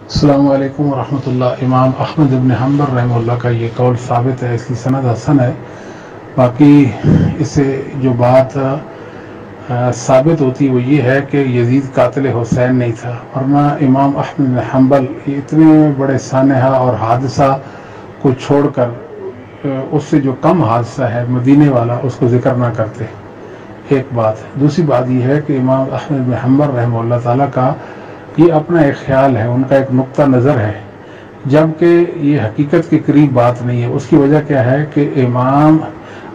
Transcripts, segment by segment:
السلام علیکم ورحمۃ اللہ۔ امام احمد بن حنبل رحمہ اللہ کا یہ قول ثابت ہے، اس کی سند حسن ہے۔ باقی اس سے جو بات ثابت ہوتی وہ یہ ہے کہ یزید قاتل حسین نہیں تھا، ورنہ امام احمد بن حنبل اتنے بڑے سانحہ اور حادثہ کو چھوڑ کر اس سے جو کم حادثہ ہے مدینے والا اس کو ذکر نہ کرتے۔ ایک بات۔ دوسری بات یہ ہے کہ امام احمد بن حنبل رحمہ اللہ تعالیٰ کا یہ اپنا ایک خیال ہے، ان کا ایک نقطہ نظر ہے، جبکہ یہ حقیقت کے قریب بات نہیں ہے۔ اس کی وجہ کیا ہے کہ امام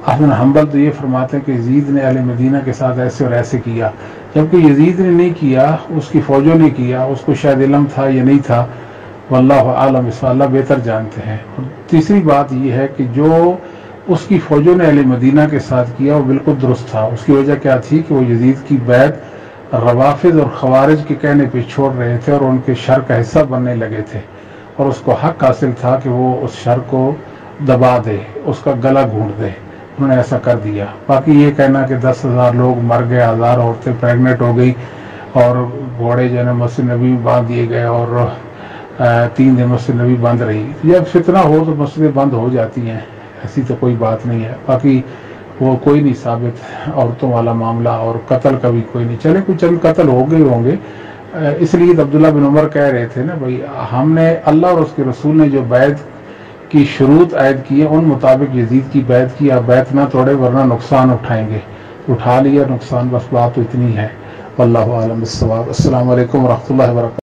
احمد بن حنبل تو یہ فرماتے ہیں کہ یزید نے اہل مدینہ کے ساتھ ایسے اور ایسے کیا، جبکہ یزید نے نہیں کیا، اس کی فوجوں نے کیا، اس کو شاید علم تھا یا نہیں تھا، واللہ عالم، اس اللہ بہتر جانتے ہیں۔ اور تیسری بات یہ ہے کہ جو اس کی فوجوں نے اہل مدینہ کے ساتھ کیا وہ بالکل درست تھا۔ اس کی وجہ کیا تھی کہ وہ یزید کی بیعت روافض اور خوارج کے کہنے پہ چھوڑ رہے تھے اور ان کے شر کا حصہ بننے لگے تھے، اور اس کو حق حاصل تھا کہ وہ اس شر کو دبا دے، اس کا گلا گھونٹ دے۔ انہوں نے ایسا کر دیا۔ باقی یہ کہنا کہ 10,000 لوگ مر گئے، 1000 عورتیں پریگنٹ ہو گئی اور گھوڑے جو ہے نا مسجد نبی میں باندھ دیے گئے اور 3 دن مسجد نبی بند رہی، جب فتنہ ہو تو مسجدیں بند ہو جاتی ہیں، ایسی تو کوئی بات نہیں ہے۔ باقی وہ کوئی نہیں ثابت عورتوں والا معاملہ، اور قتل کا بھی کوئی نہیں۔ چلے کچھ چند قتل ہو گئے ہوں گے، اس لیے عبداللہ بن عمر کہہ رہے تھے نا بھائی، ہم نے اللہ اور اس کے رسول نے جو بیعت کی شروط عائد کی ہے ان مطابق یزید کی بیعت کی، آپ بیعت نہ توڑے ورنہ نقصان اٹھائیں گے۔ اٹھا لیا نقصان، بس بات تو اتنی ہے۔ واللہ اعلم بالصواب۔ السلام علیکم ورحمۃ اللہ وبرکاتہ۔